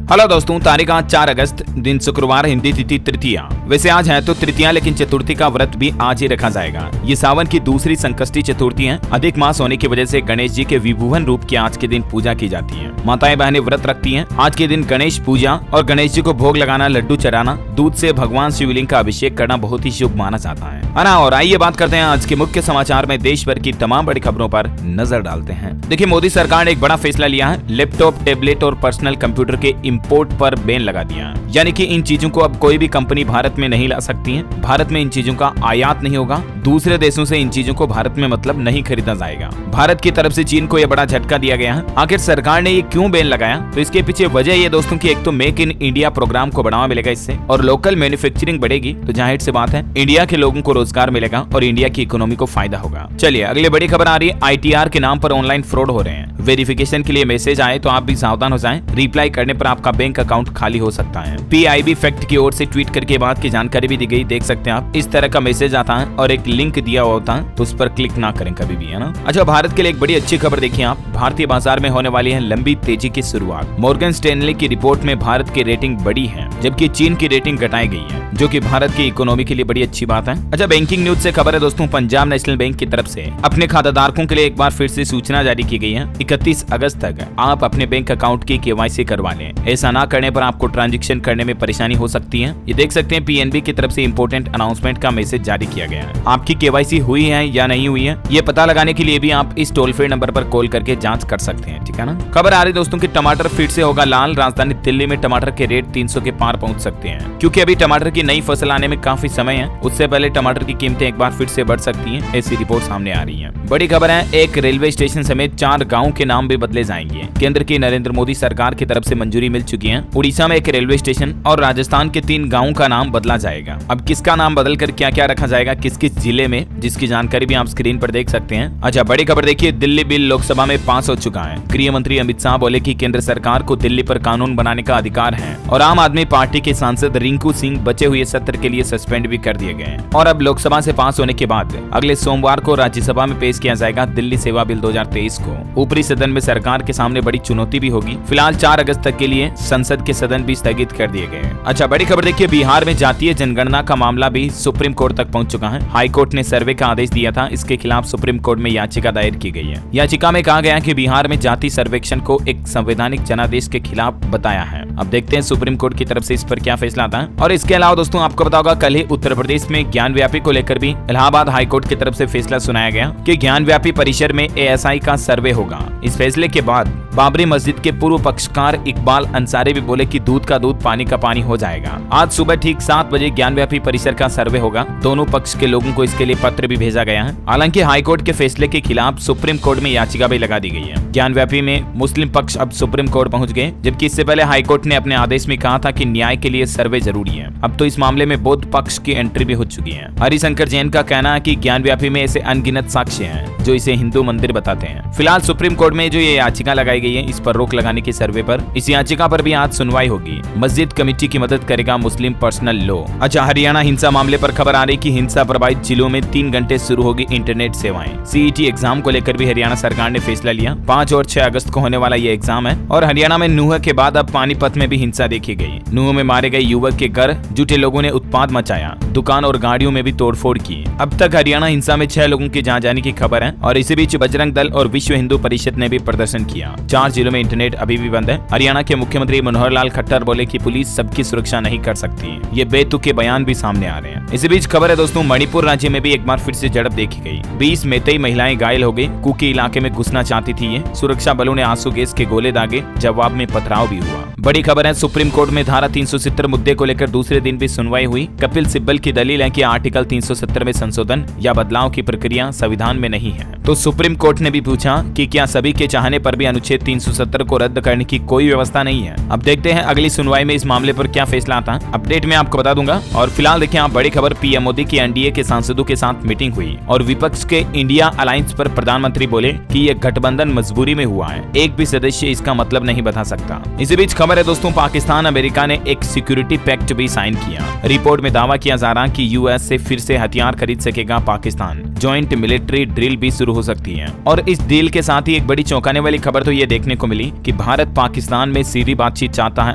Hello दोस्तों, तारीख आज 4 अगस्त, दिन शुक्रवार, हिंदी तिथि तृतीया। वैसे आज है तो तृतीया, लेकिन चतुर्थी का व्रत भी आज ही रखा जाएगा। ये सावन की दूसरी संकष्टी चतुर्थी है। अधिक मास होने की वजह से गणेश जी के विभुवन रूप की आज के दिन पूजा की जाती है। माताएं बहनें व्रत रखती हैं। आज के दिन गणेश पूजा और गणेश जी को भोग लगाना, लड्डू चढ़ाना, दूध से भगवान शिवलिंग का अभिषेक करना बहुत ही शुभ माना जाता है ना। और आइए बात करते हैं आज के मुख्य समाचार में देश भर की तमाम बड़ी खबरों पर नजर डालते हैं। देखिए, मोदी सरकार ने एक बड़ा फैसला लिया है। लैपटॉप, टेबलेट और पर्सनल कंप्यूटर के इंपोर्ट पर बैन लगा दिया है। यानी कि इन चीजों को अब कोई भी कंपनी भारत में नहीं ला सकती है। भारत में इन चीजों का आयात नहीं होगा। दूसरे देशों से इन चीजों को भारत में मतलब नहीं खरीदा जाएगा। भारत की तरफ से चीन को यह बड़ा झटका दिया गया है। आखिर सरकार ने ये क्यों बैन लगाया? तो इसके पीछे वजह ये दोस्तों की एक तो मेक इन इंडिया प्रोग्राम को बढ़ावा मिलेगा इससे, और लोकल मैन्युफैक्चरिंग बढ़ेगी तो जाहिर सी बात है इंडिया के लोगों को रोजगार मिलेगा और इंडिया की इकोनॉमी को फायदा होगा। चलिए अगली बड़ी खबर आ रही है। ITR के नाम पर ऑनलाइन फ्रॉड हो रहे हैं। वेरिफिकेशन के लिए मैसेज आए तो आप भी सावधान हो जाएं। रिप्लाई करने पर आपका बैंक अकाउंट खाली हो सकता है। PIB फैक्ट की ओर से ट्वीट करके बात की जानकारी भी दी गई। देख सकते हैं आप, इस तरह का मैसेज आता है और एक लिंक दिया हुआ होता है, तो उस पर क्लिक ना करें कभी भी, है ना। अच्छा, भारत के लिए एक बड़ी अच्छी खबर देखिए आप। भारतीय बाजार में होने वाली है लंबी तेजी की शुरुआत। मॉर्गन स्टैनली की रिपोर्ट में भारत की रेटिंग बढ़ी है, जबकि चीन की रेटिंग घटाई गई है, जो कि भारत की इकोनॉमी के लिए बड़ी अच्छी बात है। अच्छा, बैंकिंग न्यूज से खबर है दोस्तों। पंजाब नेशनल बैंक की तरफ से अपने खाताधारकों के लिए एक बार फिर से सूचना जारी की गई है। 31 अगस्त तक आप अपने बैंक अकाउंट की KYC करवा लें। ऐसा ना करने पर आपको ट्रांजैक्शन करने में परेशानी हो सकती है। ये देख सकते हैं, PNB की तरफ से इंपोर्टेंट अनाउंसमेंट का मैसेज जारी किया गया है। आपकी KYC हुई है या नहीं हुई है, ये पता लगाने के लिए भी आप इस टोल फ्री नंबर पर कॉल करके जांच कर सकते हैं, ठीक है ना। खबर आ रही दोस्तों की टमाटर फिर से होगा लाल। राजधानी दिल्ली में टमाटर के रेट 300 के पार पहुंच सकते हैं, क्योंकि अभी टमाटर की नई फसल आने में काफी समय है। उससे पहले टमाटर की कीमतें एक बार फिर से बढ़ सकती हैं, ऐसी रिपोर्ट सामने आ रही है। बड़ी खबर है, एक रेलवे स्टेशन समेत 4 गाँव के नाम भी बदले जाएंगे। केंद्र की नरेंद्र मोदी सरकार की तरफ से मंजूरी मिल चुकी है। उड़ीसा में एक रेलवे स्टेशन और राजस्थान के 3 गाँवों का नाम बदला जाएगा। अब किसका नाम बदलकर क्या क्या रखा जाएगा, किस किस जिले में, जिसकी जानकारी भी आप स्क्रीन पर देख सकते हैं। अच्छा, बड़ी खबर देखिए, दिल्ली बिल लोकसभा में पास हो चुका है। गृह मंत्री अमित शाह बोले कि केंद्र सरकार को दिल्ली पर कानून बनाने का अधिकार है, और आम आदमी पार्टी के सांसद रिंकू सिंह बचे हुए सत्र के लिए सस्पेंड भी कर दिए गए हैं। और अब लोकसभा से पास होने के बाद अगले सोमवार को राज्यसभा में पेश किया जाएगा दिल्ली सेवा बिल 2023 को। ऊपरी सदन में सरकार के सामने बड़ी चुनौती भी होगी। फिलहाल 4 अगस्त तक के लिए संसद के सदन भी स्थगित कर दिए गए हैं। अच्छा, बड़ी खबर देखिए, बिहार में जातीय जनगणना का मामला भी सुप्रीम कोर्ट तक पहुंच चुका है। हाई कोर्ट ने सर्वे का आदेश दिया था। इसके खिलाफ सुप्रीम कोर्ट में याचिका दायर की गई है। याचिका में कहा गया कि बिहार में जाति सर्वेक्षण को एक संवैधानिक जनादेश के खिलाफ बताया है। अब देखते हैं सुप्रीम कोर्ट की तरफ से इस पर क्या फैसला आता है। और इसके अलावा दोस्तों आपको पता होगा, कल ही उत्तर प्रदेश में ज्ञान व्यापी को लेकर भी इलाहाबाद हाई कोर्ट की तरफ से फैसला सुनाया गया कि ज्ञान व्यापी परिसर में ASI का सर्वे होगा। इस फैसले के बाद बाबरी मस्जिद के पूर्व पक्षकार इकबाल अंसारी भी बोले कि दूध का दूध, पानी का पानी हो जाएगा। आज सुबह ठीक 7 बजे ज्ञान व्यापी परिसर का सर्वे होगा। दोनों पक्ष के लोगों को इसके लिए पत्र भी भेजा गया है। हालांकि हाईकोर्ट के फैसले के खिलाफ सुप्रीम कोर्ट में याचिका भी लगा दी गई है। ज्ञान व्यापी में मुस्लिम पक्ष अब सुप्रीम कोर्ट पहुंच गए, जबकि इससे पहले हाईकोर्ट ने अपने आदेश में कहा था कि न्याय के लिए सर्वे जरूरी है। अब तो इस मामले में बौद्ध पक्ष की एंट्री भी हो चुकी है। हरिशंकर जैन का कहना है कि ज्ञान व्यापी में ऐसे अनगिनत साक्ष्य हैं जो इसे हिंदू मंदिर बताते हैं। फिलहाल सुप्रीम कोर्ट में जो ये याचिका लगाई गई है, इस पर रोक लगाने की सर्वे पर, इस याचिका पर भी आज सुनवाई होगी। मस्जिद कमेटी की मदद करेगा मुस्लिम पर्सनल लॉ। अच्छा, हरियाणा हिंसा मामले पर खबर आ रही कि हिंसा प्रभावित जिलों में 3 घंटे शुरू होगी इंटरनेट सेवाएं। CET एग्जाम को लेकर भी हरियाणा सरकार ने फैसला लिया। 5 और 6 अगस्त को होने वाला ये एग्जाम है। और हरियाणा में नूह के बाद अब पानीपत में भी हिंसा देखी गई। नूह में मारे गए युवक के घर जुटे लोगों ने उत्पात मचाया। दुकान और गाड़ियों में भी तोड़फोड़ की। अब तक हरियाणा हिंसा में 6 लोगों की जान जाने की खबर है। और इसी बीच बजरंग दल और विश्व हिंदू परिषद ने भी प्रदर्शन किया। 4 जिलों में इंटरनेट अभी भी बंद है। हरियाणा के मुख्यमंत्री मनोहर लाल खट्टर बोले कि पुलिस सबकी सुरक्षा नहीं कर सकती। ये बेतुके बयान भी सामने आ रहे हैं। इसी बीच खबर है दोस्तों, मणिपुर राज्य में भी एक बार फिर से झड़प देखी गई। 20 मेतई महिलाएं घायल हो गई। कुकी इलाके में घुसना चाहती थी ये। सुरक्षा बलों ने आंसू गैस के गोले दागे। जवाब में पथराव भी हुआ। बड़ी खबर है, सुप्रीम कोर्ट में धारा 370 मुद्दे को लेकर दूसरे दिन भी सुनवाई हुई। कपिल सिब्बल की दलील है कि आर्टिकल 370 में संशोधन या बदलाव की प्रक्रिया संविधान में नहीं है। तो सुप्रीम कोर्ट ने भी पूछा कि क्या सभी के चाहने पर भी अनुच्छेद 370 को रद्द करने की कोई व्यवस्था नहीं है। अब देखते हैं अगली सुनवाई में इस मामले पर क्या फैसला आता है। अपडेट में आपको बता दूंगा। और फिलहाल देखिए आप, बड़ी खबर, PM मोदी की NDA के सांसदों के साथ मीटिंग हुई और विपक्ष के इंडिया अलायंस पर प्रधानमंत्री बोले कि यह गठबंधन मजबूरी में हुआ है। एक भी सदस्य इसका मतलब नहीं बता सकता। इसी बीच खबर खबर है दोस्तों, पाकिस्तान अमेरिका ने एक सिक्योरिटी पैक्ट भी साइन किया। रिपोर्ट में दावा किया जा रहा कि यूएस से फिर से हथियार खरीद सकेगा पाकिस्तान। जॉइंट मिलिट्री ड्रिल भी शुरू हो सकती है। और इस डील के साथ ही एक बड़ी चौंकाने वाली खबर तो ये देखने को मिली कि भारत पाकिस्तान में सीधी बातचीत चाहता है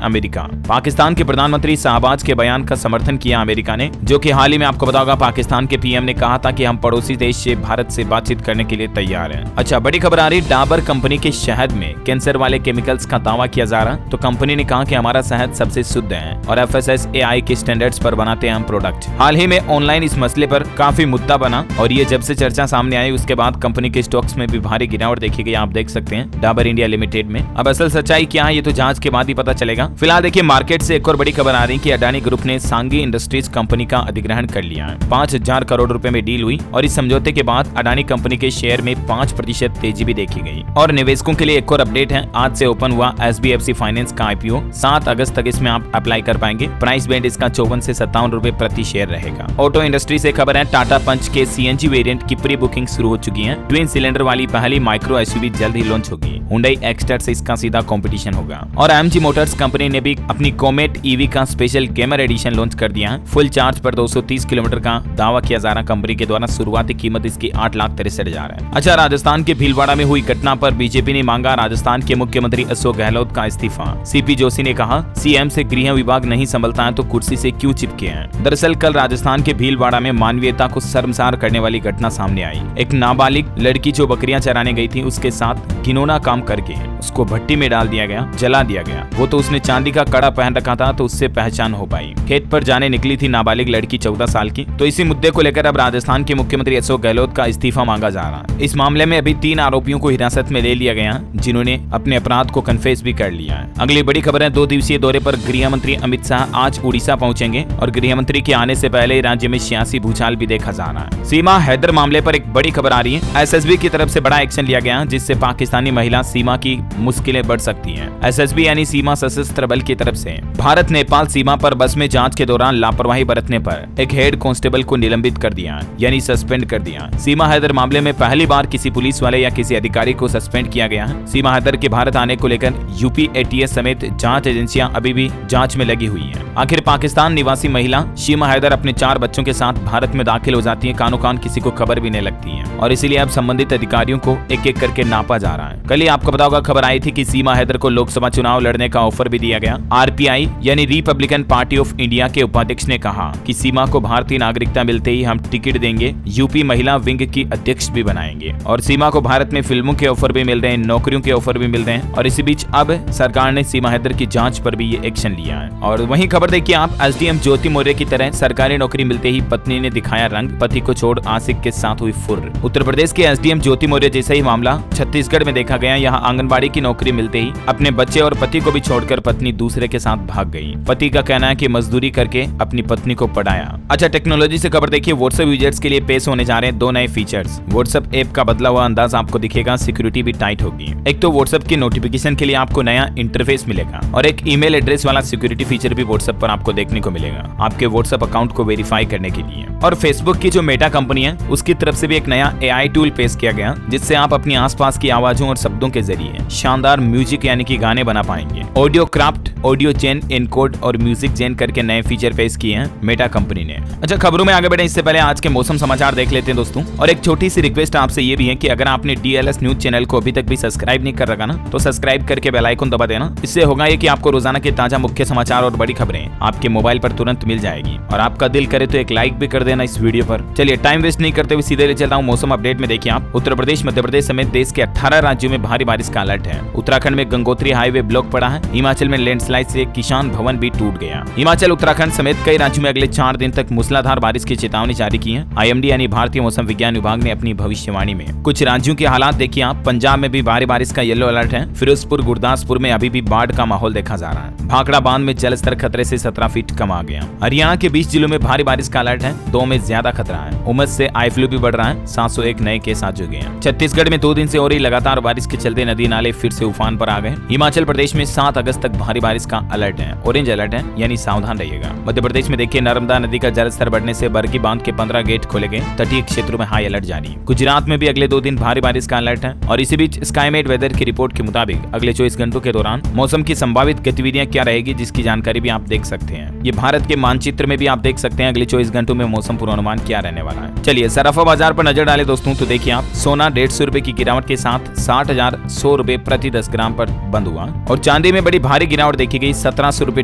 अमेरिका। पाकिस्तान के प्रधानमंत्री शाहबाज के बयान का समर्थन किया अमेरिका ने, जो कि हाल ही में आपको बताओगा पाकिस्तान के पीएम ने कहा था कि हम पड़ोसी देश से भारत से बातचीत करने के लिए तैयार हैं। अच्छा, बड़ी खबर आ रही, डाबर कंपनी के शहद में कैंसर वाले केमिकल्स का दावा किया जा रहा। तो कंपनी ने कहा कि हमारा शहद सबसे शुद्ध है और FSSAI के स्टैंडर्ड्स पर बनाते हैं हम प्रोडक्ट। हाल ही में ऑनलाइन इस मसले पर काफी मुद्दा बना और ये जब से चर्चा सामने आई उसके बाद कंपनी के स्टॉक्स में भी भारी गिरावट देखी गई। आप देख सकते हैं डाबर इंडिया लिमिटेड में। अब असल सच्चाई क्या है ये तो जांच के बाद ही पता चलेगा। फिलहाल देखिए, मार्केट से एक और बड़ी खबर आ रही कि अडानी ग्रुप ने सांगी इंडस्ट्रीज कंपनी का अधिग्रहण कर लिया है। 5000 करोड़ रुपए में डील हुई और इस समझौते के बाद अडानी कंपनी के शेयर में 5% तेजी भी देखी गई। और निवेशकों के लिए एक और अपडेट है, आज से ओपन हुआ SBFC फाइनेंस का IPO। 7 अगस्त तक इसमें आप अप्लाई कर पाएंगे। प्राइस बैंड इसका 54 से 57 रुपए प्रति शेयर रहेगा। ऑटो इंडस्ट्री से खबर है, टाटा पंच के CNG वेरिएंट की प्री बुकिंग शुरू हो चुकी है। ट्विन सिलेंडर वाली पहली माइक्रो SUV जल्द ही लॉन्च होगी। हुंडई एक्स्टर से इसका सीधा कंपटीशन होगा। और MG मोटर्स कंपनी ने भी अपनी कोमेट EV का स्पेशल गेमर एडिशन लॉन्च कर दिया है। फुल चार्ज पर 230 किलोमीटर का दावा किया जा रहा। कंपनी के द्वारा शुरुआती कीमत इसकी 8,63,000 है। अच्छा, राजस्थान के भीलवाड़ा में हुई घटना पर बीजेपी ने मांगा राजस्थान के मुख्यमंत्री अशोक गहलोत का इस्तीफा। CP जोशी ने कहा, CM से गृह विभाग नहीं संभलता है तो कुर्सी से क्यों चिपके हैं। दरअसल कल राजस्थान के भीलवाड़ा में मानवीयता को शर्मसार करने वाली घटना सामने आई। एक नाबालिग लड़की जो बकरियां चराने गई थी उसके साथ घिनौना काम करके उसको भट्टी में डाल दिया गया, जला दिया गया। वो तो उसने चांदी का कड़ा पहन रखा था तो उससे पहचान हो पाई। खेत पर जाने निकली थी नाबालिग लड़की 14 साल की। तो इसी मुद्दे को लेकर अब राजस्थान के मुख्यमंत्री अशोक गहलोत का इस्तीफा मांगा जा रहा है। इस मामले में अभी 3 आरोपियों को हिरासत में ले लिया गया, जिन्होंने अपने अपराध को कन्फेस भी कर लिया है। अगली बड़ी खबर है, 2 दिवसीय दौरे पर गृह मंत्री अमित शाह आज उड़ीसा पहुंचेंगे और गृह मंत्री के आने से पहले राज्य में सियासी भूचाल भी देखा जा रहा है। सीमा हैदर मामले पर एक बड़ी खबर आ रही है। SSB की तरफ से बड़ा एक्शन लिया गया जिससे पाकिस्तानी महिला सीमा की मुश्किलें बढ़ सकती हैं। SSB यानी सीमा सशस्त्र बल की तरफ से भारत नेपाल सीमा पर बस में जांच के दौरान लापरवाही बरतने पर एक हेड कांस्टेबल को निलंबित कर दिया, यानी सस्पेंड कर दिया। सीमा हैदर मामले में पहली बार किसी पुलिस वाले या किसी अधिकारी को सस्पेंड किया गया है। सीमा हैदर के भारत आने को लेकर यूपी ATS समेत जांच एजेंसियां अभी भी जांच में लगी हुई हैं। आखिर पाकिस्तान निवासी महिला सीमा हैदर अपने 4 बच्चों के साथ भारत में दाखिल हो जाती है, कानो कान किसी को खबर भी नहीं लगती है और इसीलिए अब संबंधित अधिकारियों को एक एक करके नापा जा रहा है। कल ही आपको पता होगा खबर आई थी कि सीमा हैदर को लोकसभा चुनाव लड़ने का ऑफर भी दिया गया। RPI यानी रिपब्लिकन पार्टी ऑफ इंडिया के उपाध्यक्ष ने कहा कि सीमा को भारतीय नागरिकता मिलते ही हम टिकट देंगे, यूपी महिला विंग की अध्यक्ष भी बनाएंगे। और सीमा को भारत में फिल्मों के ऑफर भी मिल रहे हैं, नौकरियों के ऑफर भी मिल रहे हैं और इसी बीच अब सरकार ने सीमा हैदर की जांच पर भी ये एक्शन लिया है। और वहीं खबर देखिए आप, SDM ज्योति मौर्य की तरह सरकारी नौकरी मिलते ही पत्नी ने दिखाया रंग, पति को छोड़ आशिक के साथ हुई फुर्र। उत्तर प्रदेश के SDM ज्योति मौर्य जैसा ही मामला छत्तीसगढ़ में देखा गया। यहाँ आंगनबाड़ी की नौकरी मिलते ही अपने बच्चे और पति को भी छोड़कर पत्नी दूसरे के साथ भाग गई। पति का कहना है कि मजदूरी करके अपनी पत्नी को पढ़ाया। अच्छा, टेक्नोलॉजी से खबर देखिए, WhatsApp यूजर्स के लिए पेश होने जा रहे हैं 2 नए फीचर्स। WhatsApp ऐप का बदला हुआ अंदाज आपको दिखेगा, सिक्योरिटी भी टाइट होगी। एक तो WhatsApp की नोटिफिकेशन के लिए आपको नया इंटरफेस मिलेगा और एक ईमेल एड्रेस वाला सिक्योरिटी फीचर भी WhatsApp पर आपको देखने को मिलेगा, आपके WhatsApp अकाउंट को वेरीफाई करने के लिए। और Facebook की जो मेटा कंपनी है उसकी तरफ से भी एक नया AI टूल पेश किया गया जिससे आप अपनी आसपास की आवाजों और शब्दों के जरिए शानदार म्यूजिक यानी कि गाने बना पाएंगे। ऑडियो क्राफ्ट, ऑडियो जेन, एनकोड और म्यूजिक जेन करके नए फीचर पेश किए हैं मेटा कंपनी ने। अच्छा, खबरों में आगे बढ़े इससे पहले आज के मौसम समाचार देख लेते हैं दोस्तों। और एक छोटी सी रिक्वेस्ट आपसे ये भी है कि अगर आपने DLS न्यूज चैनल को अभी तक भी सब्सक्राइब नहीं कर रखा ना तो सब्सक्राइब करके बेल आइकन दबा देना। इससे होगा ये कि आपको रोजाना के ताजा मुख्य समाचार और बड़ी खबरें आपके मोबाइल पर तुरंत मिल जाएगी। और आपका दिल करे तो एक लाइक भी कर देना इस वीडियो पर। चलिए टाइम वेस्ट नहीं करते हुए सीधे ले चलता हूँ मौसम अपडेट में। देखिए आप, उत्तर प्रदेश, मध्य प्रदेश समेत देश के 18 राज्यों में भारी बारिश का अलर्ट है। उत्तराखंड में गंगोत्री हाईवे ब्लॉक पड़ा है। हिमाचल में लैंडस्लाइड से किसान भवन भी टूट गया। हिमाचल, उत्तराखंड समेत कई राज्यों में अगले 4 दिन तक मूसलाधार बारिश की चेतावनी जारी की है। IMD यानी भारतीय मौसम विज्ञान विभाग ने अपनी भविष्यवाणी में। कुछ राज्यों के हालात देखिए आप, पंजाब में भी भारी बारिश का येलो अलर्ट है। फिरोजपुर, गुरदासपुर में अभी भी बाढ़ का माहौल देखा जा रहा है। भाखड़ा बांध में जल स्तर खतरे से 17 फीट कम आ गया। हरियाणा के 20 जिलों में भारी बारिश का अलर्ट है। 2 में ज्यादा खतरा है। उमस से आई फ्लू भी बढ़ रहा है। 701 नए केस आ चुके हैं। छत्तीसगढ़ में 2 दिन से हो रही लगातार बारिश के चलते नदी नाले फिर से उफान पर आ गए। हिमाचल प्रदेश में 7 अगस्त तक भारी बारिश का अलर्ट है, ऑरेंज अलर्ट है, यानी सावधान रहिएगा। मध्य प्रदेश में देखिए, नर्मदा नदी का जलस्तर बढ़ने से बरगी बांध के 15 गेट खोले गए। तटीय क्षेत्रों में हाई अलर्ट जारी। गुजरात में भी अगले 2 दिन भारी बारिश का अलर्ट है। और इसी बीच स्काईमेट वेदर की रिपोर्ट के मुताबिक अगले 24 घंटों के दौरान मौसम की संभावित गतिविधियां क्या रहेगी, जिसकी जानकारी भी आप देख सकते हैं। ये भारत के मानचित्र में भी आप देख सकते हैं अगले 24 घंटों में मौसम पूर्वानुमान क्या रहने वाला है। चलिए सराफा बाजार पर नजर डालें दोस्तों, तो देखिए आप सोना 150 रुपए की गिरावट के साथ 60,100 रुपए प्रति 10 ग्राम पर बंद हुआ और चांदी में बड़ी भारी गिरावट देखी गई। 1700 रुपए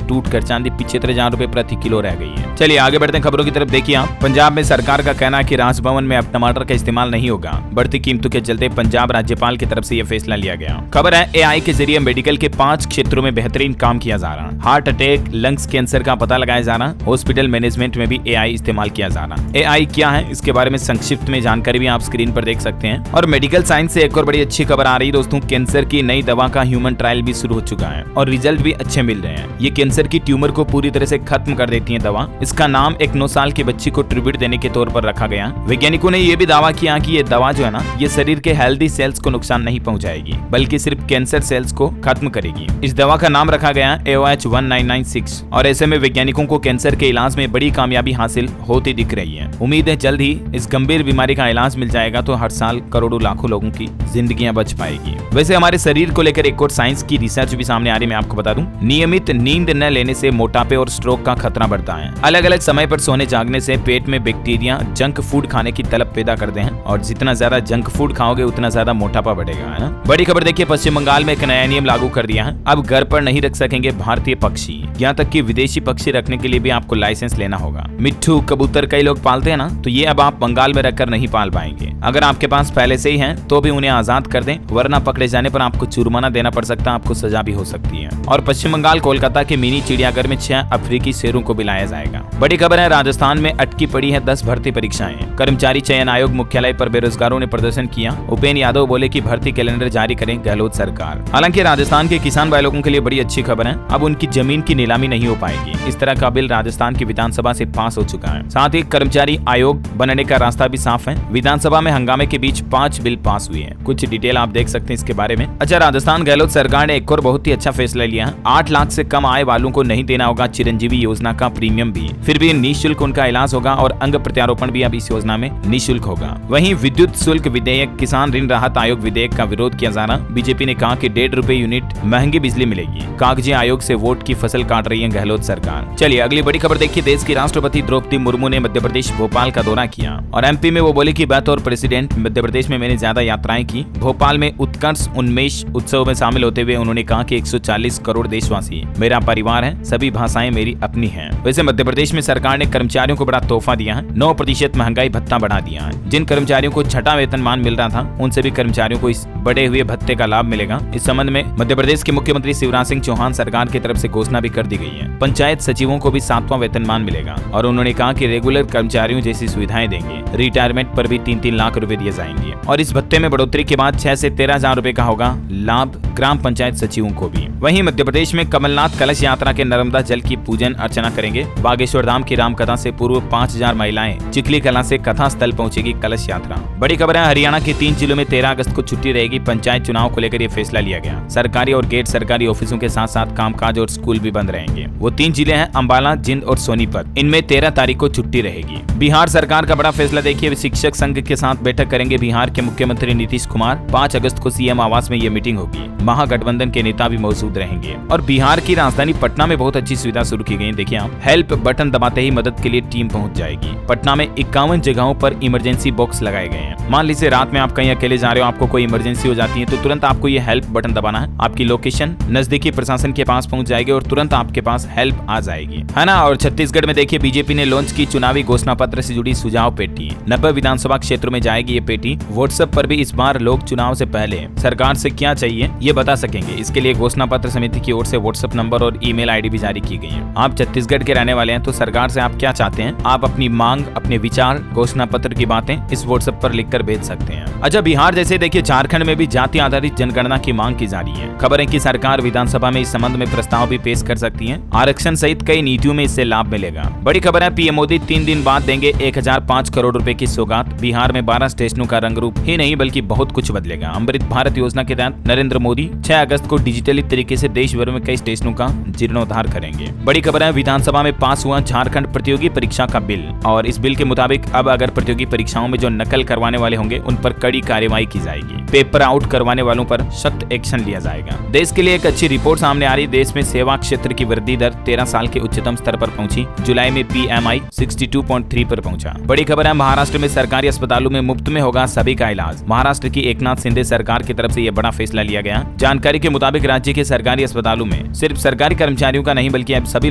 टूट कर चांदी 75,000 रुपए प्रति किलो रह गई है। चलिए आगे बढ़ते हैं खबरों की तरफ। देखिए आप पंजाब में सरकार का कहना है कि राजभवन में अब टमाटर का इस्तेमाल नहीं होगा। बढ़ती कीमतों के चलते पंजाब राज्यपाल की तरफ से यह फैसला लिया गया। खबर है एआई के जरिए मेडिकल के 5 क्षेत्रों में बेहतरीन काम किया जा रहा। हार्ट अटैक, लंग्स कैंसर का पता लगाया जा रहा। हॉस्पिटल मैनेजमेंट में भी एआई इस्तेमाल किया जा रहा। एआई क्या है इसके बारे में संक्षिप्त में जानकारी भी आप स्क्रीन पर देख सकते हैं। और मेडिकल साइंस से एक और बड़ी अच्छी खबर आ रही है दोस्तों, कैंसर की नई दवा का ह्यूमन ट्रायल भी शुरू हो चुका है और रिजल्ट भी अच्छे मिल रहे हैं। ये कैंसर की ट्यूमर को पूरी तरह से खत्म कर देती है दवा। इसका नाम एक 9 साल के बच्ची को ट्रिब्यूट देने के तौर पर रखा गया। वैज्ञानिकों ने यह भी दावा किया कि ये दवा जो है ना, ये शरीर के हेल्दी सेल्स को नुकसान नहीं पहुंचाएगी बल्कि सिर्फ कैंसर सेल्स को खत्म करेगी। इस दवा का नाम रखा गया AOH1996 और ऐसे में वैज्ञानिकों को कैंसर के इलाज में बड़ी कामयाबी हासिल होती दिख रही है। उम्मीद है जल्द ही इस गंभीर बीमारी का इलाज मिल जाएगा तो हर साल करोड़ों लाखों लोगों की जिंदगियां बच पाएगी। वैसे हमारे शरीर को लेकर एक और साइंस की रिसर्च भी सामने आ रही है, मैं आपको बता दूं। नियमित नींद न लेने से मोटापे और स्ट्रोक का खतरा बढ़ता है। अलग अलग समय पर सोने जागने से पेट में बैक्टीरिया जंक फूड खाने की तलब पैदा करते हैं और जितना ज्यादा जंक फूड खाओगे उतना ज्यादा मोटापा बढ़ेगा, है ना। बड़ी खबर देखिए, पश्चिम बंगाल में एक नया नियम लागू कर दिया है। अब घर पर नहीं रख सकेंगे भारतीय पक्षी, यहाँ तक कि विदेशी पक्षी रखने के लिए भी आपको लाइसेंस लेना होगा। मिट्ठू, कबूतर कई लोग पालते हैं ना, तो ये अब आप बंगाल में रखकर नहीं पाल पाएंगे। अगर आपके पास पहले से ही हैं तो भी उन्हें आजाद कर दें, वरना पकड़े जाने पर आपको जुर्माना देना पड़ सकता है, आपको सजा भी हो सकती है। और पश्चिम बंगाल कोलकाता के मिनी चिड़ियाघर में 6 अफ्रीकी शेरों को भी लाया जाएगा। बड़ी खबर है, राजस्थान में अटकी पड़ी है 10 भर्ती परीक्षाएं। कर्मचारी चयन आयोग मुख्यालय पर बेरोजगारों ने प्रदर्शन किया। उपेंद्र यादव बोले कि भर्ती कैलेंडर जारी करें गहलोत सरकार। हालांकि राजस्थान के किसान भाई लोगों के लिए बड़ी अच्छी खबर है, अब उनकी जमीन की नीलामी नहीं हो पाएगी। इस तरह का बिल राजस्थान की विधानसभा से पास हो चुका है। साथ ही कर्मचारी आयोग बनने का रास्ता भी साफ है। विधानसभा में हंगामे के बीच 5 बिल पास हुए हैं। कुछ डिटेल आप देख सकते हैं इसके बारे में। अच्छा, राजस्थान गहलोत सरकार ने एक और बहुत ही अच्छा फैसला लिया है। 8 लाख से कम आय वालों को नहीं देना होगा चिरंजीवी योजना का प्रीमियम भी, फिर भी निःशुल्क उनका इलाज होगा और अंग प्रत्यारोपण भी अब इस योजना में निःशुल्क होगा। वहीं विद्युत शुल्क विधेयक, किसान ऋण राहत आयोग विधेयक का विरोध किया जा रहा। बीजेपी ने कहा कि 1.5 रुपए यूनिट महंगी बिजली मिलेगी। कागजी आयोग से वोट की फसल काट रही है गहलोत सरकार। चलिए अगली बड़ी खबर देखिए, देश की राष्ट्रपति द्रौपदी मुर्मू ने मध्य प्रदेश भोपाल का दौरा किया और एमपी में वो बोले कि बतौर प्रेसिडेंट मध्य प्रदेश में मैंने ज्यादा यात्राएं की। भोपाल में उत्कर्ष उन्मेष उत्सव में शामिल होते हुए उन्होंने कहा कि 140 करोड़ देशवासी मेरा परिवार है, सभी भाषाएं मेरी अपनी हैं। वैसे मध्य प्रदेश में सरकार ने कर्मचारियों को बड़ा तोहफा दिया है। 9% महंगाई भत्ता बढ़ा दिया है। जिन कर्मचारियों को छठा वेतनमान मिल रहा था उन सभी कर्मचारियों को इस बढ़े हुए भत्ते का लाभ मिलेगा। इस संबंध में मध्य प्रदेश के मुख्यमंत्री शिवराज सिंह चौहान सरकार की तरफ से घोषणा भी कर दी गई है। पंचायत सचिवों को भी 7वां वेतनमान मिलेगा और उन्होंने कहा कि रेगुलर कर्मचारियों जैसी सुविधाएं देंगे। रिटायरमेंट पर भी 3-3 लाख रुपए दिए जाएंगे और इस भत्ते में बढ़ोतरी के बाद 6 से 13,000 रुपए का होगा लाभ ग्राम पंचायत सचिवों को भी। वहीं मध्य प्रदेश में कमलनाथ कलश यात्रा के नर्मदा जल की पूजन अर्चना करेंगे। बागेश्वर धाम की रामकथा से पूर्व 5,000 महिलाएं चिखली कला से कथा स्थल पहुंचेगी कलश यात्रा। बड़ी खबर है, हरियाणा के 3 जिलों में 13 अगस्त को छुट्टी रहेगी। पंचायत चुनाव को लेकर यह फैसला लिया गया। सरकारी और गैर सरकारी ऑफिसों के साथ साथ कामकाज और स्कूल भी बंद रहेंगे। वो 3 जिले हैं अंबाला, जिंद और सोनीपत। इनमें 13 तारीख को छुट्टी रहेगी। बिहार सरकार का बड़ा फैसला देखिए, शिक्षक संघ के साथ बैठक करेंगे बिहार के मुख्यमंत्री नीतीश कुमार। 5 अगस्त को सीएम आवास में ये मीटिंग होगी। महागठबंधन के नेता भी मौजूद रहेंगे। और बिहार की राजधानी पटना में बहुत अच्छी सुविधा शुरू की गई है। देखिए आप, हेल्प बटन दबाते ही मदद के लिए टीम पहुंच जाएगी। पटना में 51 जगहों पर इमरजेंसी बॉक्स लगाए गए हैं। मान लीजिए रात में आप कहीं अकेले जा रहे हो, आपको कोई इमरजेंसी हो जाती है तो तुरंत आपको ये हेल्प बटन दबाना है। आपकी लोकेशन नजदीकी प्रशासन के पास पहुंच जाएगी और तुरंत आपके पास हेल्प आ जाएगी, है ना। और छत्तीसगढ़ में देखिए, बीजेपी ने लॉन्च की चुनावी घोषणा पत्र से जुड़ी सुझाव पेटी। 90 विधानसभा क्षेत्रों में जाएगी ये पेटी। व्हाट्सएप पर भी इस बार लोग चुनाव से पहले सरकार से क्या चाहिए ये बता सकेंगे। इसके लिए घोषणा पत्र समिति की ओर से व्हाट्सएप नंबर और ईमेल आईडी भी जारी की गई है। आप छत्तीसगढ़ के रहने वाले हैं तो सरकार से आप क्या चाहते हैं, आप अपनी मांग, अपने विचार, घोषणा पत्र की बातें इस व्हाट्सएप पर लिखकर भेज सकते हैं। अच्छा, बिहार जैसे देखिए झारखंड में भी जाति आधारित जनगणना की मांग की जा रही है। खबर है कि सरकार विधानसभा में इस संबंध में प्रस्ताव भी पेश कर सकती है। आरक्षण सहित कई नीतियों में इससे लाभ मिलेगा। बड़ी खबर है, पीएम मोदी 3 दिन बाद देंगे 1005 करोड़ रुपए की सौगात। बिहार में 12 स्टेशनों का रंग रूप ही नहीं बल्कि बहुत कुछ बदलेगा। अमृत भारत योजना के तहत नरेंद्र मोदी 6 अगस्त को डिजिटली तरीके से देश भर में कई स्टेशनों का जीर्णोद्धार करेंगे। बड़ी खबर है, विधानसभा में पास हुआ झारखंड प्रतियोगी परीक्षा का बिल और इस बिल के मुताबिक अब अगर प्रतियोगी परीक्षाओं में जो नकल करवाने वाले होंगे उन पर कड़ी कार्रवाई की जाएगी। पेपर आउट करवाने वालों पर सख्त एक्शन लिया जाएगा। देश के लिए एक एक अच्छी रिपोर्ट सामने आ रही। देश में सेवा क्षेत्र की वृद्धि दर 13 साल के उच्चतम स्तर पर पहुंची। जुलाई में PMI 62.3 पर पहुंचा। बड़ी खबर है, महाराष्ट्र में सरकारी अस्पतालों में मुफ्त में होगा सभी का इलाज। महाराष्ट्र की एकनाथ शिंदे सरकार की तरफ से यह बड़ा फैसला लिया गया। जानकारी के मुताबिक राज्य के सरकारी अस्पतालों में सिर्फ सरकारी कर्मचारियों का नहीं बल्कि अब सभी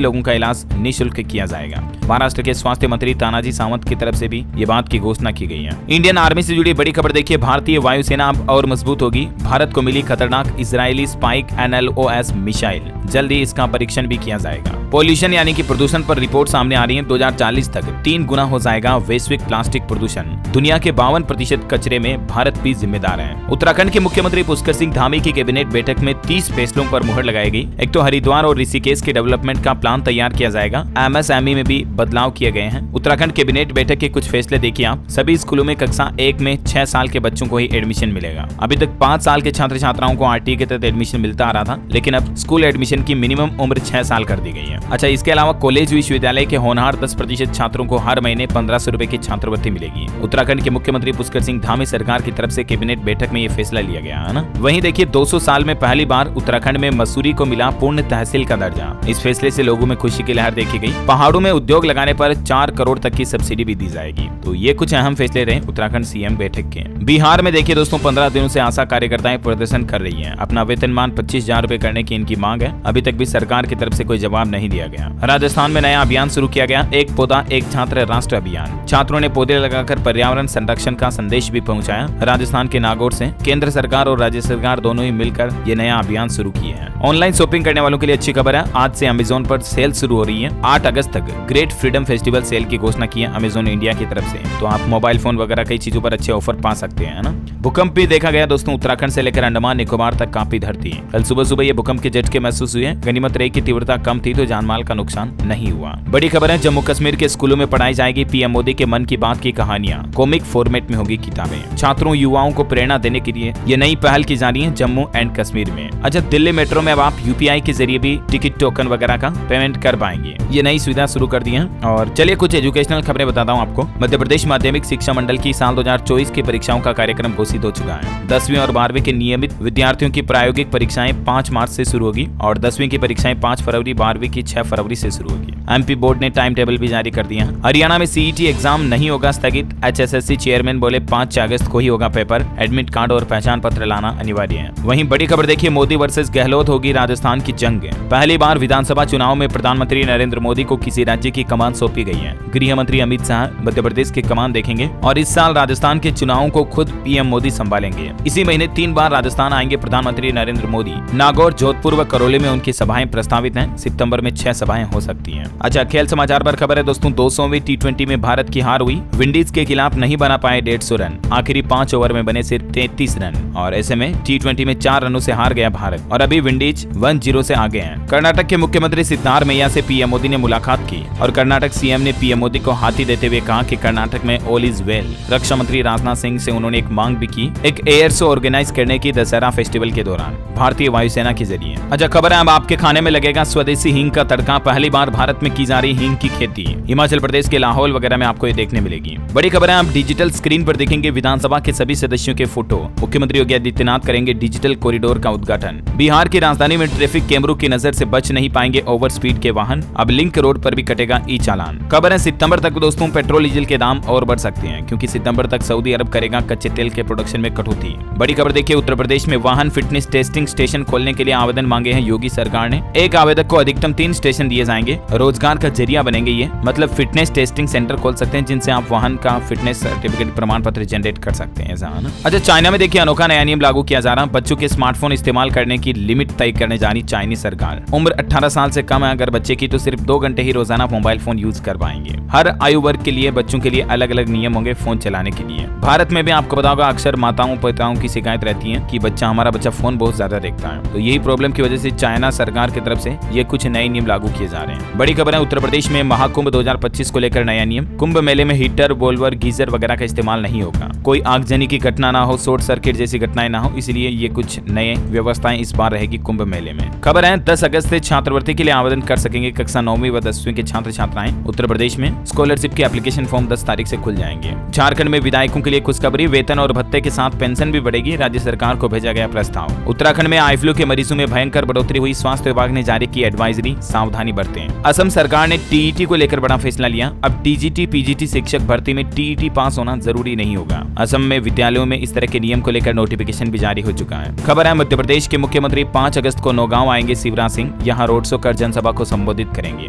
लोगों का इलाज निःशुल्क किया जाएगा। महाराष्ट्र के स्वास्थ्य मंत्री तानाजी सावंत की तरफ से भी ये बात की घोषणा की गई है। इंडियन आर्मी से जुड़ी बड़ी खबर देखिए, भारतीय वायुसेना अब और मजबूत होगी। भारत को मिली खतरनाक इजरायली स्पाइक NLOS मिसाइल, जल्द ही इसका परीक्षण भी किया जाएगा। पॉल्यूशन यानी कि प्रदूषण पर रिपोर्ट सामने आ रही है। 2040 तक 3 गुना हो जाएगा वैश्विक प्लास्टिक प्रदूषण। दुनिया के 52% कचरे में भारत भी जिम्मेदार है। उत्तराखंड के मुख्यमंत्री पुष्कर सिंह धामी की कैबिनेट बैठक में 30 फैसलों पर मुहर लगाई गई। एक तो हरिद्वार और ऋषिकेश के डेवलपमेंट का प्लान तैयार किया जाएगा। MSME में भी बदलाव किए गए हैं। उत्तराखंड कैबिनेट बैठक के कुछ फैसले देखिए आप। सभी स्कूलों में कक्षा 1 में 6 साल के बच्चों को ही एडमिशन मिलेगा। अभी तक 5 साल के छात्र छात्राओं को RTE के तहत एडमिशन मिलता आ रहा था, लेकिन अब स्कूल एडमिशन की मिनिमम उम्र 6 साल कर दी गई है। अच्छा, इसके अलावा कॉलेज विश्वविद्यालय के होनहार 10% छात्रों को हर महीने 1500 रुपए की छात्रवृत्ति मिलेगी। उत्तराखंड के मुख्यमंत्री पुष्कर सिंह धामी सरकार की तरफ से कैबिनेट बैठक में ये फैसला लिया गया है ना। वहीं देखिए, 200 साल में पहली बार उत्तराखंड में मसूरी को मिला पूर्ण तहसील का दर्जा। इस फैसले से लोगों में खुशी की लहर देखी गई। पहाड़ों में उद्योग लगाने पर 4 करोड़ तक की सब्सिडी भी दी जाएगी। तो ये कुछ अहम फैसले रहे उत्तराखंड CM बैठक के। बिहार में देखिए दोस्तों, 15 दिनों से आशा कार्यकर्ताएं प्रदर्शन कर रही है। अपना वेतनमान 25,000 रुपए करने की इनकी मांग है। अभी तक भी सरकार की तरफ से कोई जवाब नहीं दिया गया। राजस्थान में नया अभियान शुरू किया गया, एक पौधा एक छात्र राष्ट्र अभियान। छात्रों ने पौधे लगाकर पर्यावरण संरक्षण का संदेश भी पहुंचाया। राजस्थान के नागौर से केंद्र सरकार और राज्य सरकार दोनों ही मिलकर ये नया अभियान शुरू किए हैं। ऑनलाइन शॉपिंग करने वालों के लिए अच्छी खबर है। आज से अमेजोन पर सेल शुरू हो रही है। 8 अगस्त तक ग्रेट फ्रीडम फेस्टिवल सेल की घोषणा की है अमेजोन इंडिया की तरफ से। तो आप मोबाइल फोन वगैरह कई चीजों पर अच्छे ऑफर पा सकते हैं ना। भूकंप भी देखा गया दोस्तों, उत्तराखंड से लेकर अंडमान निकोबार तक कांपी धरती। कल सुबह सुबह ये भूकंप के झटके महसूस हुए। गनीमत रही की तीव्रता कम थी तो जानमाल का नुकसान नहीं हुआ। बड़ी खबर है, जम्मू कश्मीर के स्कूलों में पढ़ाई जाएगी PM मोदी के मन की बात की कहानियां। कॉमिक फॉर्मेट में होगी किताबें। छात्रों युवाओं को प्रेरणा देने के लिए ये नई पहल की जा रही है जम्मू एंड कश्मीर में। अच्छा, दिल्ली मेट्रो में अब आप UPI के जरिए भी टिकट टोकन वगैरह का पेमेंट कर पाएंगे। ये नई सुविधा शुरू कर दी है। और चलिए कुछ एजुकेशनल खबरें बताता हूँ आपको। मध्य प्रदेश माध्यमिक शिक्षा मंडल की साल 2024 की परीक्षाओं का कार्यक्रम घोषित हो चुका है। 10वीं और 12वीं के नियमित विद्यार्थियों की प्रायोगिक परीक्षाएं 5 मार्च से शुरू होगी और 10वीं की परीक्षाएं 5 फरवरी, 12वीं की 6 फरवरी से शुरू होगी। MP बोर्ड ने टाइम टेबल भी जारी कर दिया है। हरियाणा में CET एग्जाम नहीं होगा स्थगित। HSSC चेयरमैन बोले 5 अगस्त को ही होगा पेपर। एडमिट कार्ड और पहचान पत्र लाना अनिवार्य है। वहीं बड़ी खबर देखिए, मोदी वर्सेस गहलोत होगी राजस्थान की जंग। पहली बार विधानसभा चुनाव में प्रधानमंत्री नरेंद्र मोदी को किसी राज्य की कमान सौंपी गई है। गृह मंत्री अमित शाह मध्य प्रदेश की कमान देखेंगे और इस साल राजस्थान के चुनावों को खुद PM मोदी संभालेंगे। इसी महीने 3 बार राजस्थान आएंगे प्रधानमंत्री नरेंद्र मोदी। नागौर, जोधपुर व करौली में उनकी सभाएं प्रस्तावित हैं। सितंबर में 6 सभाएं हो सकती हैं। अच्छा, खेल समाचार पर खबर है दोस्तों, 200वीं T20 में भारत की हार हुई। विंडीज के खिलाफ नहीं बना पाए 150 रन। आखिरी 5 ओवर में बने सिर्फ 33 रन और ऐसे में T20 में 4 रनों से हार गया भारत और अभी विंडीज 1-0 से आगे हैं। कर्नाटक के मुख्यमंत्री सिद्धारमैया से PM मोदी ने मुलाकात की और कर्नाटक CM ने PM मोदी को हाथी देते हुए कहा कि कर्नाटक में ऑल इज वेल। रक्षा मंत्री राजनाथ सिंह से उन्होंने एक मांग भी की, एक एयर शो ऑर्गेनाइज करने की दशहरा फेस्टिवल के दौरान भारतीय वायुसेना के जरिए। अच्छा, खबर है अब आपके खाने में लगेगा स्वदेशी हींग का तड़का। पहली बार भारत में की जा रही हींग की खेती हिमाचल प्रदेश के लाहौल वगैरह में आपको ये देखने मिलेगी। बड़ी खबर है, आप डिजिटल स्क्रीन पर देखेंगे विधानसभा के सभी सदस्यों के फोटो। मुख्यमंत्री योगी आदित्यनाथ करेंगे डिजिटल कॉरिडोर का उद्घाटन। बिहार की राजधानी में ट्रैफिक कैमरों की नजर से बच नहीं पाएंगे ओवर स्पीड के वाहन। अब लिंक रोड पर भी कटेगा ई-चालान। खबर है, सितंबर तक दोस्तों पेट्रोल डीजल के दाम और बढ़ सकते हैं क्योंकि सितंबर तक सऊदी अरब करेगा कच्चे तेल के प्रोडक्शन में कटौती। बड़ी खबर देखिए, उत्तर प्रदेश में वाहन फिटनेस टेस्टिंग स्टेशन खोलने के लिए आवेदन मांगे हैं योगी सरकार ने। एक आवेदक को अधिकतम 3 स्टेशन दिए जाएंगे। रोजगार का जरिया बनेंगे ये, मतलब फिटनेस टेस्टिंग सेंटर खोल सकते हैं जिनसे आप वाहन का फिटनेस सर्टिफिकेट प्रमाण पत्र जनरेट कर सकते हैं। अच्छा, चाइना में देखिए अनोखा नया नियम लागू किया जा रहा है। बच्चों के स्मार्टफोन इस्तेमाल करने की लिमिट तय करने जा रही चाइनीज सरकार। उम्र 18 साल से कम है अगर बच्चे की तो सिर्फ 2 घंटे ही रोजाना मोबाइल फोन यूज कर पाएंगे। हर आयु वर्ग के लिए बच्चों के लिए अलग अलग नियम होंगे फोन चलाने के लिए। भारत में भी आपको पता होगा अक्सर माताओं पिताओं की शिकायत रहती है कि हमारा बच्चा फोन बहुत ज्यादा देखता है। तो यही प्रॉब्लम की वजह से चाइना सरकार की तरफ से ये कुछ नए नियम लागू किए जा रहे हैं। बड़ी खबर है, उत्तर प्रदेश में महाकुंभ 2025 को लेकर नया नियम। कुंभ मेले में हीटर, बोल्वर, गीजर वगैरह का इस्तेमाल नहीं होगा। कोई आगजनी की घटना ना हो, शॉर्ट सर्किट जैसी घटनाएं ना हो, इसलिए ये कुछ नए व्यवस्थाएं इस बार रहेगी कुंभ मेले में। खबर है 10 अगस्त से छात्रवृत्ति के लिए आवेदन कर सकेंगे कक्षा 9वीं व 10वीं के छात्र छात्राएं। उत्तर प्रदेश में स्कॉलरशिप के एप्लीकेशन फॉर्म 10 तारीख से खुल जाएंगे। झारखंड में विधायकों के लिए खुशखबरी, वेतन और भत्ते के साथ पेंशन भी बढ़ेगी। राज्य सरकार को भेजा गया प्रस्ताव। उत्तराखंड में आई फ्लू के मरीजों में भयंकर बढ़ोतरी हुई, स्वास्थ्य विभाग ने जारी की एडवाइजरी, सावधानी बरतें। असम सरकार ने टीईटी को लेकर बड़ा फैसला लिया। अब टीजीटी पीजीटी शिक्षक भर्ती में टीईटी पास होना जरूरी नहीं होगा। असम में विद्यालयों में इस तरह के नियम को लेकर नोटिफिकेशन भी जारी हो चुका है। खबर है मध्य प्रदेश के मुख्यमंत्री 5 अगस्त को नौगांव आएंगे शिवराज सिंह, यहां रोड शो कर जनसभा को संबोधित करेंगे।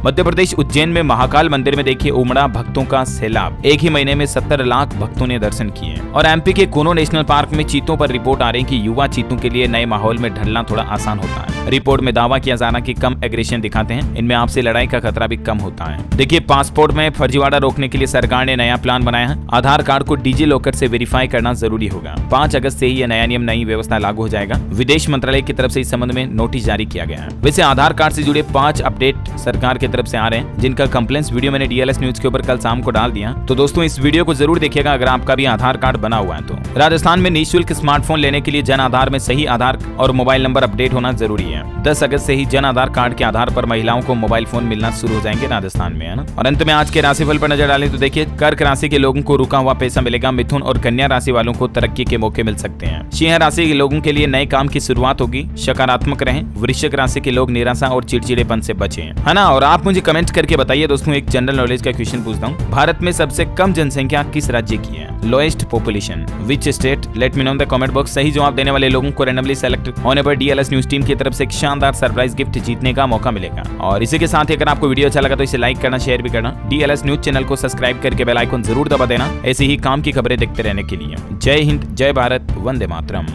मध्य प्रदेश उज्जैन में महाकाल मंदिर में देखिए उमड़ा भक्तों का सैलाब। एक ही महीने में 70 लाख भक्तों ने दर्शन किए। और एमपी के कूनो नेशनल पार्क में चीतों पर रिपोर्ट आ रही है कि युवा चीतों के लिए नए माहौल में ढलना थोड़ा आसान होता है। रिपोर्ट में दावा किया जा रहा कि कम एग्रेशन दिखाते हैं, इनमें आपसे लड़ाई का खतरा भी कम होता है। देखिए पासपोर्ट में फर्जीवाड़ा रोकने के लिए सरकार ने नया प्लान बनाया है। आधार कार्ड को डिजी लॉकर से वेरीफाई करना जरूरी होगा। 5 अगस्त से ही यह नया नियम, नई व्यवस्था लागू हो जाएगा। विदेश मंत्रालय की तरफ से इस संबंध में नोटिस जारी किया गया है। वैसे आधार कार्ड से जुड़े 5 अपडेट सरकार की तरफ से आ रहे हैं, जिनका कंप्लेंट्स वीडियो मैंने डीएलएस न्यूज के ऊपर कल शाम को डाल दिया। तो दोस्तों इस वीडियो को जरूर देखिएगा अगर आपका भी आधार कार्ड बना हुआ है तो। राजस्थान में निःशुल्क स्मार्टफोन लेने के लिए जन आधार में सही आधार और मोबाइल नंबर अपडेट होना जरूरी है। 10 अगस्त से ही जन आधार कार्ड के आधार पर महिलाओं को मोबाइल फोन मिलना शुरू हो जाएंगे राजस्थान में, है ना। और अंत में आज के राशिफल पर नजर डालें तो देखिए कर्क राशि के लोगों को रुका हुआ पैसा मिलेगा। मिथुन और कन्या राशि वालों को तरक्की के मौके मिल सकते हैं। सिंह राशि के लोगों के लिए नए काम की शुरुआत होगी, सकारात्मक रहें। वृश्चिक राशि के लोग निराशा और चिड़चिड़ेपन से बचें, है ना। और आप मुझे कमेंट करके बताइए दोस्तों, एक जनरल नॉलेज का क्वेश्चन पूछता हूँ, भारत में सबसे कम जनसंख्या किस राज्य की है? Lowest population which state? Let me know in the comment box. सही जवाब देने वाले लोगों को रैंडमली सेलेक्ट होने पर डीएलएस न्यूज टीम की तरफ से एक शानदार सरप्राइज गिफ्ट जीतने का मौका मिलेगा। और इसी के साथ ही अगर आपको वीडियो अच्छा लगा तो इसे लाइक करना, शेयर भी करना। डीएलएस न्यूज चैनल को सब्सक्राइब करके बेल आइकन जरूर दबा देना, ऐसी ही काम की खबरें देखते रहने के लिए। जय हिंद, जय भारत, वंदे मातरम।